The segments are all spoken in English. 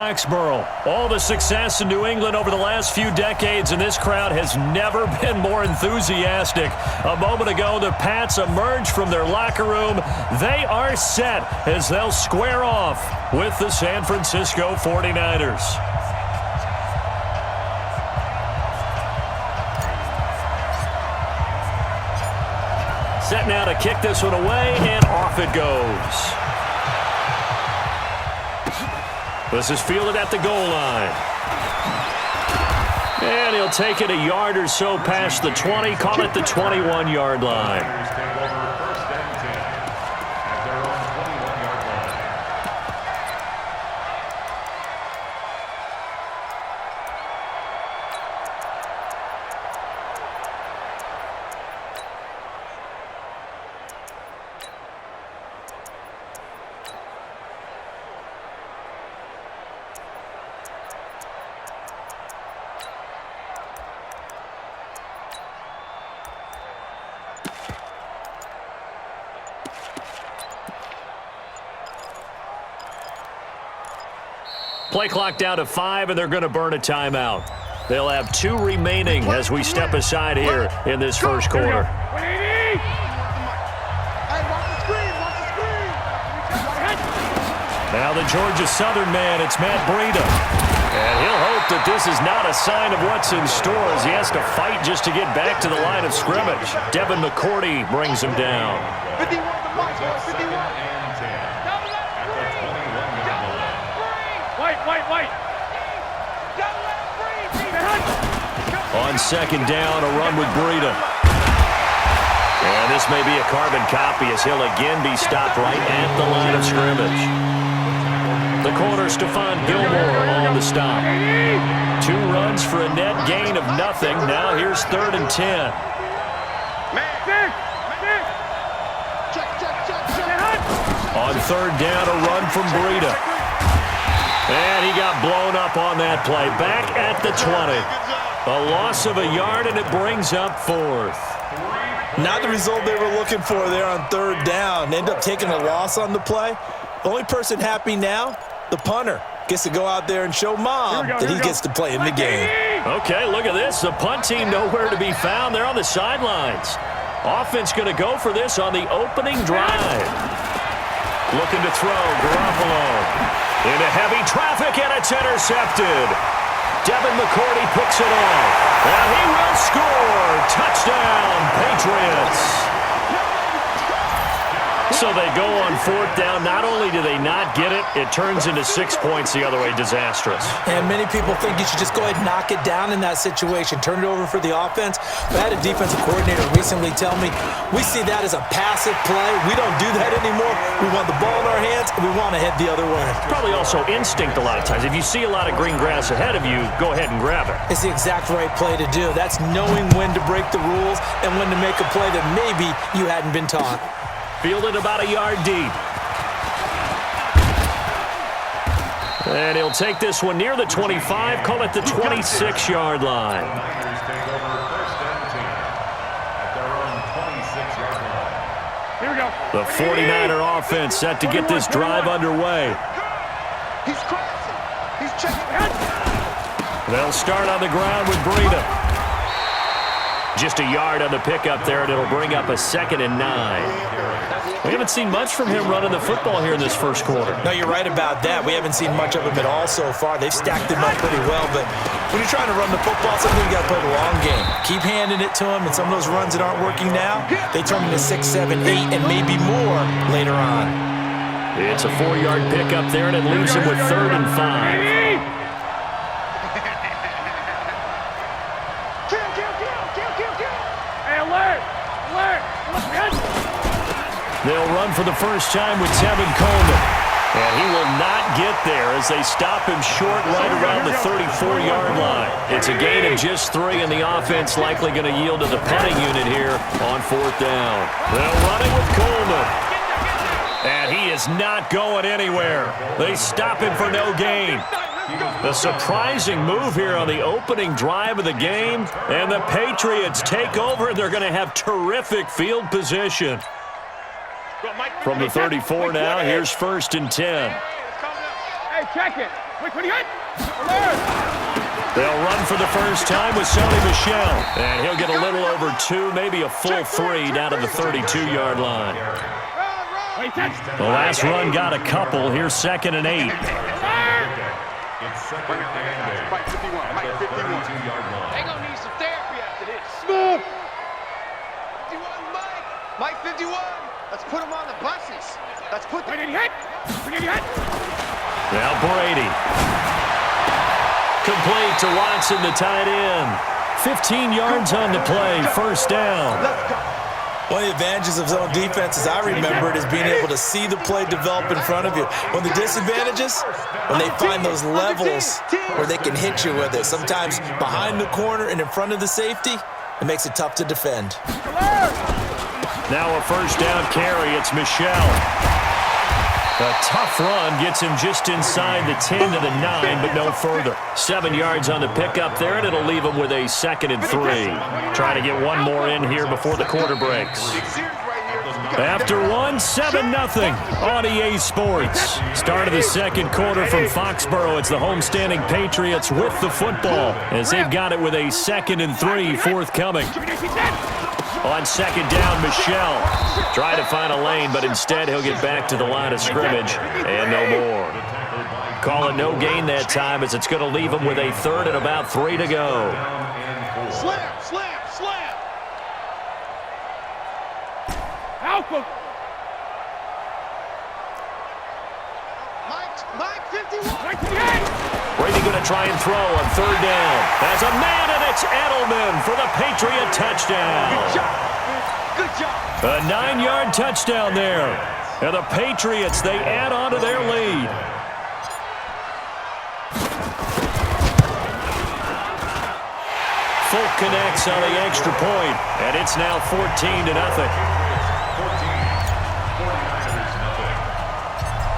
Foxborough. All the success in New England over the last few decades, and this crowd has never been more enthusiastic. A moment ago, the Pats emerged from their locker room. They are set as they'll square off with the San Francisco 49ers. Set now to kick this one away, and off it goes. This is fielded at the goal line. And he'll take it a yard or so past the 20, call it the 21-yard line. Play clock down to 5, and they're going to burn a timeout. They'll have 2 remaining as we step aside here in this first quarter. Now the Georgia Southern man, it's Matt Breida. And he'll hope that this is not a sign of what's in store as he has to fight just to get back to the line of scrimmage. Devin McCourty brings him down. 51. On second down, a run with Breida. And this may be a carbon copy as he'll again be stopped right at the line of scrimmage. The corner, Stephon Gilmore on the stop. 2 runs for a net gain of nothing. Now here's 3rd and 10. On 3rd down, a run from Breida. And he got blown up on that play. Back at the 20. A loss of a yard, and it brings up 4th. Not the result they were looking for there on 3rd down. End up taking a loss on the play. The only person happy now, the punter. Gets to go out there and show Mom that he gets to play in the game. Okay, look at this. The punt team nowhere to be found. They're on the sidelines. Offense going to go for this on the opening drive. Looking to throw, Garoppolo. Into heavy traffic, and it's intercepted. Devin McCourty picks it off. And he will score. Touchdown, Patriots. So they go on 4th down. Not only do they not get it, it turns into 6 points the other way. Disastrous. And many people think you should just go ahead and knock it down in that situation. Turn it over for the offense. But I had a defensive coordinator recently tell me, we see that as a passive play. We don't do that anymore. We want the ball in our hands, and we want to head the other way. Probably also instinct a lot of times. If you see a lot of green grass ahead of you, go ahead and grab it. It's the exact right play to do. That's knowing when to break the rules and when to make a play that maybe you hadn't been taught. Fielded about a yard deep. And he'll take this one near the 25, call it the 26-yard line. Here we go. The 49er offense set to get this drive underway. He's crossing. He's checking. They'll start on the ground with Breida. Just a yard on the pickup there, and it'll bring up a 2nd and 9. We haven't seen much from him running the football here in this first quarter. No, you're right about that. We haven't seen much of him at all so far. They've stacked him up pretty well, but when you're trying to run the football, sometimes you got to play the long game. Keep handing it to him, and some of those runs that aren't working now, they turn into 6, 7, 8, and maybe more later on. It's a 4-yard pickup there, and it leaves him with 3rd and 5. They'll run for the first time with Tevin Coleman. And he will not get there as they stop him short right around the 34-yard line. It's a gain of just 3, and the offense likely going to yield to the punting unit here on 4th down. They'll run it with Coleman. And he is not going anywhere. They stop him for no gain. A surprising move here on the opening drive of the game. And the Patriots take over, and they're going to have terrific field position. From the 34 now, here's 1st and 10. Hey, check it. They'll run for the first time with Sony Michel. And he'll get a little over 2, maybe a full 3 down to the 32-yard line. The last run got a couple. Here's 2nd and 8. Mike 51. Mike 51. They gonna need some therapy after this. 51, Mike. Mike 51. Let's put him on the buses. Let's put them. Now Brady. Complete to Watson, the tight end. 15 yards on the play, first down. Let's go. One of the advantages of zone defense, as I remember it, is being able to see the play develop in front of you. One of the disadvantages, when they find those levels where they can hit you with it. Sometimes behind the corner and in front of the safety, it makes it tough to defend. Now a first down carry. It's Michel. A tough run gets him just inside the 10 to the 9, but no further. 7 yards on the pickup there, and it'll leave him with a 2nd and 3. Trying to get one more in here before the quarter breaks. After 1, 7-0 on EA Sports. Start of the second quarter from Foxborough. It's the homestanding Patriots with the football as they've got it with a 2nd and 3 forthcoming. On 2nd down, Michel. Trying to find a lane, but instead he'll get back to the line of scrimmage and no more. Call it no gain that time as it's going to leave him with a 3rd and about 3 to go. Slam, slam, slam. Alpha. Mike 51. Brady going to try and throw on 3rd down. There's a man, and it's Edelman for the Patriot touchdown. Good job. Good job. A 9-yard touchdown there. And the Patriots, they add on to their lead. Folk connects on the extra point, and it's now 14-0.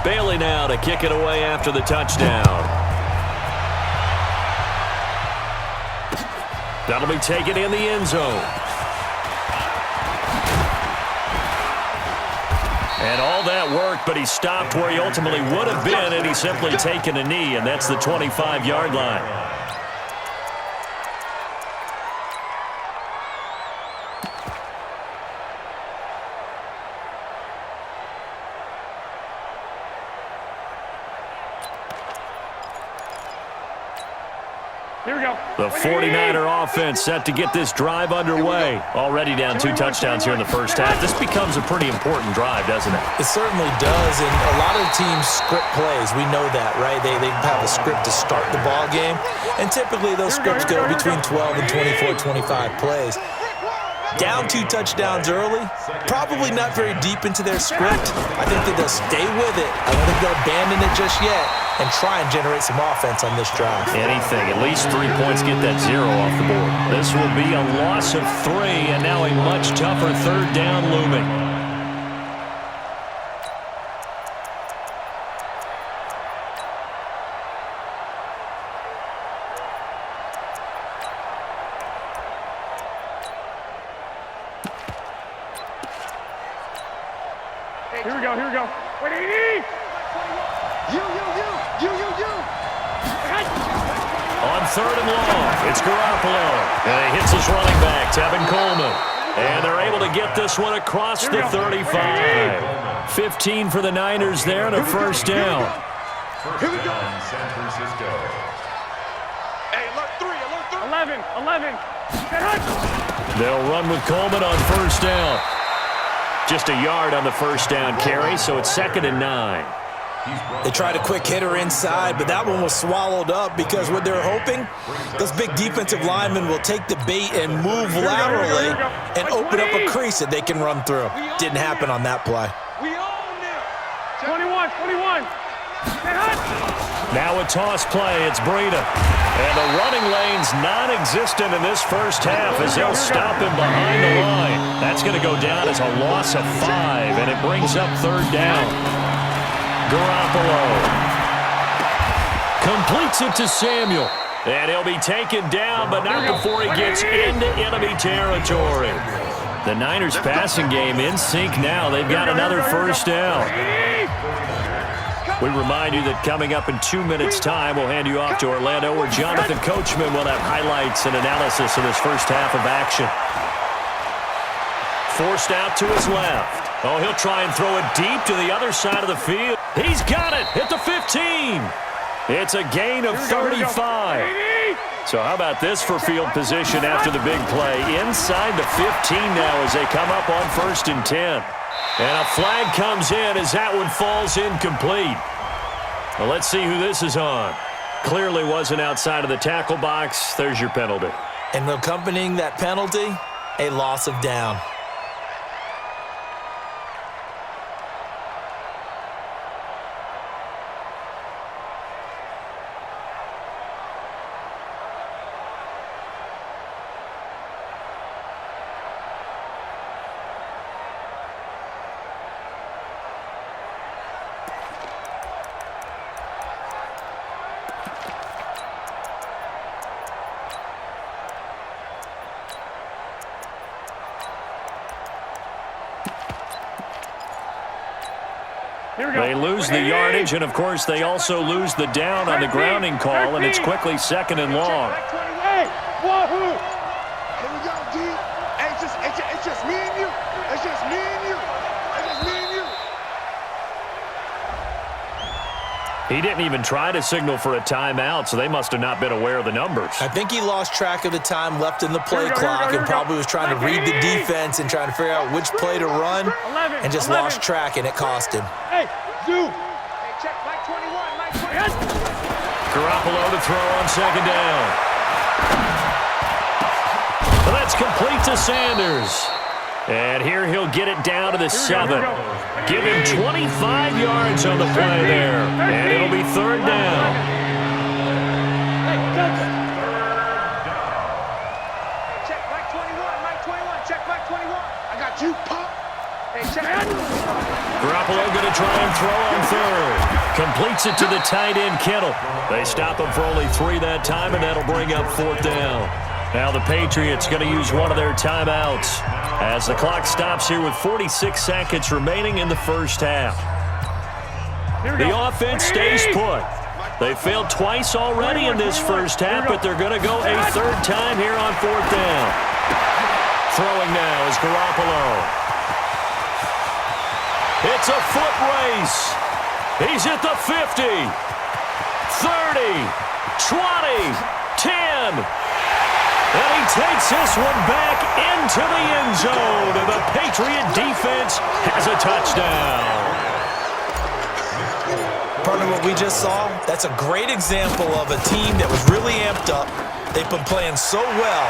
Bailey now to kick it away after the touchdown. That'll be taken in the end zone. And all that worked, but he stopped where he ultimately would have been, and he's simply taken a knee, and that's the 25-yard line. Here we go. The 49er offense set to get this drive underway. Already down 2 touchdowns here in the first half. This becomes a pretty important drive, doesn't it? It certainly does, and a lot of teams script plays. We know that, right? They have a script to start the ball game, and typically those scripts go between 12 and 24, 25 plays. Down 2 touchdowns early, probably not very deep into their script. I think that they'll stay with it. I don't think they'll abandon it just yet and try and generate some offense on this drive. Anything. At least 3 points, get that 0 off the board. This will be a loss of 3, and now a much tougher 3rd down looming. Here we go. Here we go. Wait, AD. You. On 3rd and long, it's Garoppolo. And he hits his running back, Tevin Coleman. And they're able to get this one across the 35. 15 for the Niners there and a first down. Here we go. San Francisco. Hey, alert 3. 11. They'll run with Coleman on first down. Just a yard on the first down carry, so it's 2nd and 9. They tried a quick hitter inside, but that one was swallowed up because what they're hoping, those big defensive linemen will take the bait and move laterally and open up a crease that they can run through. Didn't happen on that play. We own it. 21. Now a toss play, it's Breida. And the running lane's non-existent in this first half as they'll stop him behind the line. That's going to go down as a loss of 5, and it brings up 3rd down. Garoppolo completes it to Samuel. And he'll be taken down, but not before he gets into enemy territory. The Niners passing game in sync now. They've got another first down. We remind you that coming up in 2 minutes' time, we'll hand you off to Orlando, where Jonathan Coachman will have highlights and analysis of this first half of action. Forced out to his left. Oh, he'll try and throw it deep to the other side of the field. He's got it at the 15. It's a gain of 35. So how about this for field position after the big play? Inside the 15 now as they come up on 1st and 10. And a flag comes in as that one falls incomplete. Well, let's see who this is on. Clearly wasn't outside of the tackle box. There's your penalty. And accompanying that penalty, a loss of down. They lose the yardage, and, of course, they also lose the down on the grounding call, and it's quickly 2nd and long. Hey, wahoo! Here we go, D. Hey, it's just me and you. It's just me and you. It's just me and you. He didn't even try to signal for a timeout, so they must have not been aware of the numbers. I think he lost track of the time left in the play clock and probably was trying to read the defense and trying to figure out which play to run and just lost track, and it cost him. Hey, Zoo. Hey, check Mike 21, Mike 21. Garoppolo to throw on 2nd down. Well, that's complete to Sanders. And here he'll get it down to the 7. Give him 25 yards on the play there. And it'll be 3rd down. Check Mike 21, Mike 21. Check Mike 21. I got you, Pop. Hey, check Garoppolo going to try and throw on 3rd. Completes it to the tight end, Kittle. They stop him for only 3 that time, and that'll bring up 4th down. Now the Patriots going to use one of their timeouts as the clock stops here with 46 seconds remaining in the first half. The offense stays put. They failed twice already in this first half, but they're going to go a 3rd time here on 4th down. Throwing now is Garoppolo. It's a foot race. He's at the 50, 30, 20, 10. And he takes this one back into the end zone, and the Patriot defense has a touchdown. Partner, what we just saw, that's a great example of a team that was really amped up. They've been playing so well,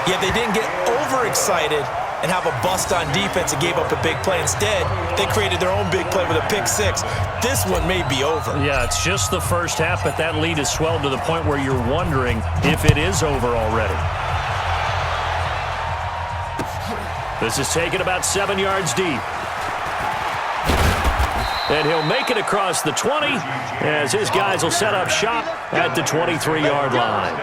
yet they didn't get overexcited and have a bust on defense and gave up a big play. Instead, they created their own big play with a pick 6. This one may be over. Yeah, it's just the first half, but that lead has swelled to the point where you're wondering if it is over already. This is taken about 7 yards deep. And he'll make it across the 20 as his guys will set up shop at the 23-yard line.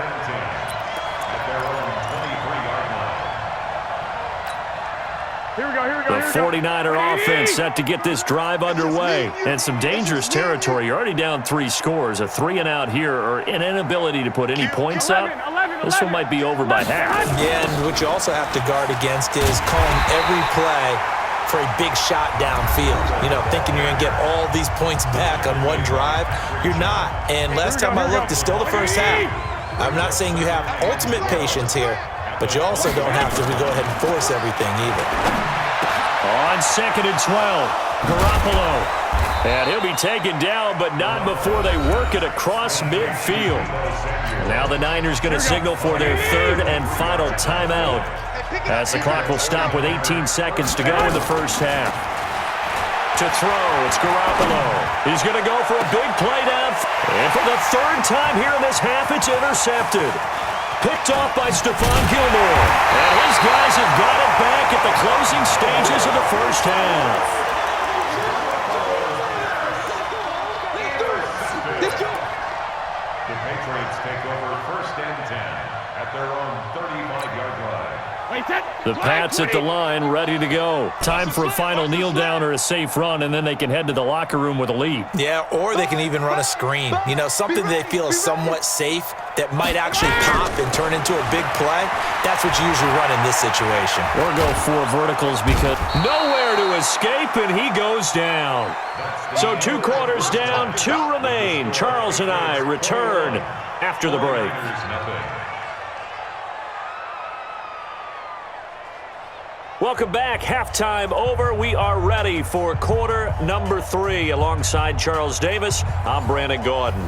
The 49er offense set to get this drive underway. And some dangerous territory. You're already down 3 scores. A 3-and-out here, or an inability to put any points up. This one might be over by half. Yeah, and what you also have to guard against is calling every play for a big shot downfield. You know, thinking you're going to get all these points back on one drive. You're not. And last time I looked, it's still the first half. I'm not saying you have ultimate patience here, but you also don't have to go ahead and force everything either. On 2nd and 12, Garoppolo. And he'll be taken down, but not before they work it across midfield. Now the Niners going to signal for their 3rd and final timeout as the clock will stop with 18 seconds to go in the first half. To throw, it's Garoppolo. He's going to go for a big play down. And for the 3rd time here in this half, it's intercepted. Picked off by Stephon Gilmore. And his guys have got it back at the closing stages of the first half. The Patriots take over 1st and 10 at their own 35-yard line. The Pats at the line, ready to go. Time for a final kneel down or a safe run, and then they can head to the locker room with a lead. Yeah, or they can even run a screen. You know, something they feel is somewhat safe that might actually pop and turn into a big play. That's what you usually run in this situation. Or go 4 verticals because nowhere to escape, and he goes down. So 2 quarters down, 2 remain. Charles and I return after the break. Welcome back. Halftime over. We are ready for quarter number 3. Alongside Charles Davis, I'm Brandon Gordon.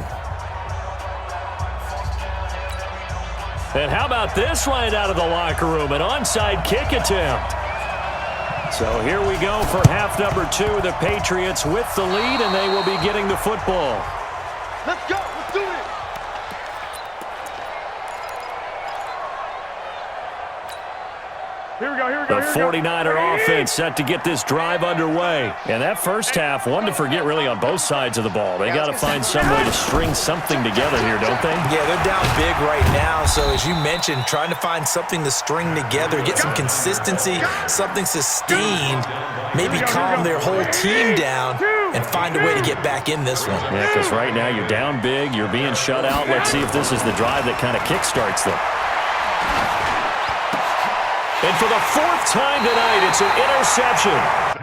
And how about this right out of the locker room? An onside kick attempt. So here we go for half number 2. The Patriots with the lead, and they will be getting the football. Let's go. Let's do it. Here we go, here we go, The here we go. 49er offense set to get this drive underway. And that first half, one to forget really on both sides of the ball. They got to find some way to string something together here, don't they? Yeah, they're down big right now. So as you mentioned, trying to find something to string together, get some consistency, something sustained, maybe calm their whole team down and find a way to get back in this one. Yeah, because right now you're down big, you're being shut out. Let's see if this is the drive that kind of kickstarts them. And for the 4th time tonight, it's an interception.